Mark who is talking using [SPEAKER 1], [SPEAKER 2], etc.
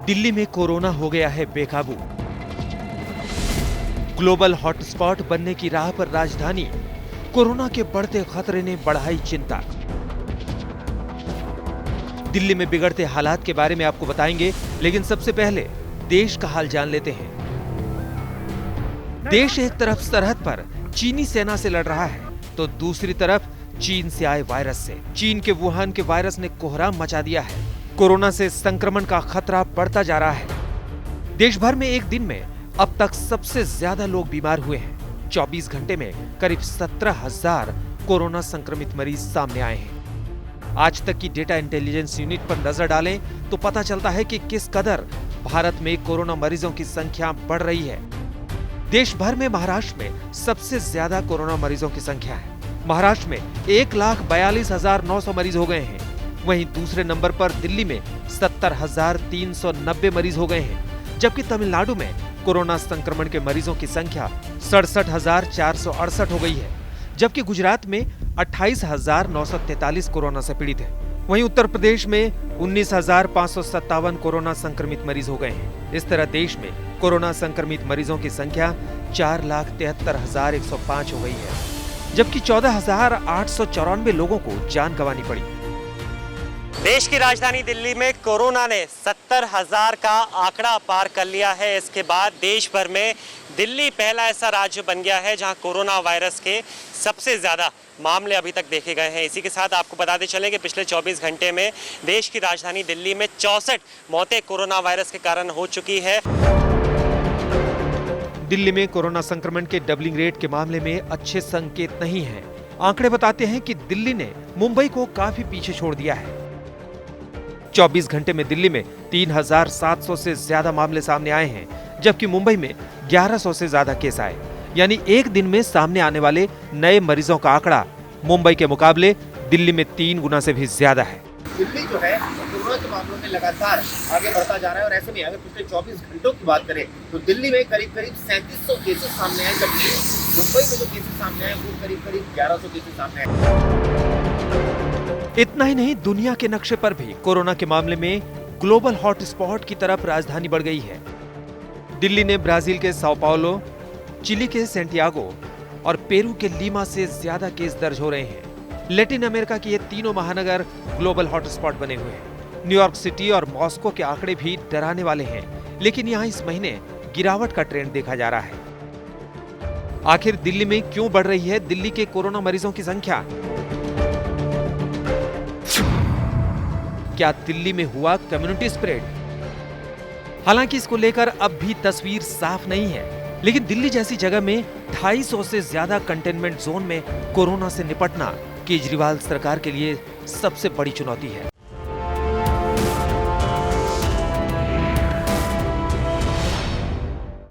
[SPEAKER 1] दिल्ली में कोरोना हो गया है बेकाबू। ग्लोबल हॉटस्पॉट बनने की राह पर राजधानी, कोरोना के बढ़ते खतरे ने बढ़ाई चिंता। दिल्ली में बिगड़ते हालात के बारे में आपको बताएंगे, लेकिन सबसे पहले देश का हाल जान लेते हैं। देश एक तरफ सरहद पर चीनी सेना से लड़ रहा है, तो दूसरी तरफ चीन से आए वायरस से। चीन के वुहान के वायरस ने कोहराम मचा दिया है। कोरोना से संक्रमण का खतरा बढ़ता जा रहा है। देश भर में एक दिन में अब तक सबसे ज्यादा लोग बीमार हुए हैं। 24 घंटे में करीब 17,000 कोरोना संक्रमित मरीज सामने आए हैं। आज तक की डेटा इंटेलिजेंस यूनिट पर नजर डालें तो पता चलता है कि किस कदर भारत में कोरोना मरीजों की संख्या बढ़ रही है। देश भर में महाराष्ट्र में सबसे ज्यादा कोरोना मरीजों की संख्या है। महाराष्ट्र में 1,42,900 मरीज हो गए हैं। वहीं दूसरे नंबर पर दिल्ली में 70,390 मरीज हो गए हैं, जबकि तमिलनाडु में कोरोना संक्रमण के मरीजों की संख्या 67,468 हो गई है, जबकि गुजरात में 28,943 कोरोना से पीड़ित हैं। वहीं उत्तर प्रदेश में 19,557 कोरोना संक्रमित मरीज हो गए हैं। इस तरह देश में कोरोना संक्रमित मरीजों की संख्या 4,73,105 हो गई है, जबकि 14,894 लोगों को जान गंवानी पड़ी।
[SPEAKER 2] देश की राजधानी दिल्ली में कोरोना ने 70,000 का आंकड़ा पार कर लिया है। इसके बाद देश भर में दिल्ली पहला ऐसा राज्य बन गया है जहां कोरोना वायरस के सबसे ज्यादा मामले अभी तक देखे गए हैं। इसी के साथ आपको बताते चलें कि पिछले 24 घंटे में देश की राजधानी दिल्ली में 64 मौतें कोरोना वायरस के कारण हो चुकी है।
[SPEAKER 1] दिल्ली में कोरोना संक्रमण के डबलिंग रेट के मामले में अच्छे संकेत नहीं हैं। आंकड़े बताते हैं कि दिल्ली ने मुंबई को काफी पीछे छोड़ दिया है। 24 घंटे में दिल्ली में 3,700 से ज्यादा मामले सामने आए हैं, जबकि मुंबई में 1,100 से ज्यादा केस आए। यानी एक दिन में सामने आने वाले नए मरीजों का आंकड़ा मुंबई के मुकाबले दिल्ली में 3 गुना से भी ज्यादा है।
[SPEAKER 3] दिल्ली जो है कोरोना के मामलों में लगातार आगे बढ़ता जा रहा है और ऐसे में अगर पिछले 24 घंटों की बात करें तो दिल्ली में करीब 3700 केसेस सामने आए, जबकि मुंबई में जो केसेस सामने आए वो करीब 1,100 केसेस सामने आए।
[SPEAKER 1] इतना ही नहीं, दुनिया के नक्शे पर भी कोरोना के मामले में ग्लोबल हॉटस्पॉट की तरफ राजधानी बढ़ गई है। दिल्ली ने ब्राजील के साओ पाउलो, चिली के सैंटियागो और पेरू के लीमा से ज्यादा केस दर्ज हो रहे हैं। लैटिन अमेरिका के ये तीनों महानगर ग्लोबल हॉटस्पॉट बने हुए हैं। न्यूयॉर्क सिटी और मॉस्को के आंकड़े भी डराने वाले हैं, लेकिन यहाँ इस महीने गिरावट का ट्रेंड देखा जा रहा है। आखिर दिल्ली में क्यों बढ़ रही है दिल्ली के कोरोना मरीजों की संख्या? क्या दिल्ली में हुआ कम्युनिटी स्प्रेड? हालांकि इसको लेकर अब भी तस्वीर साफ नहीं है, लेकिन दिल्ली जैसी जगह में 250 से ज्यादा कंटेनमेंट जोन में कोरोना से निपटना केजरीवाल सरकार के लिए सबसे बड़ी चुनौती है।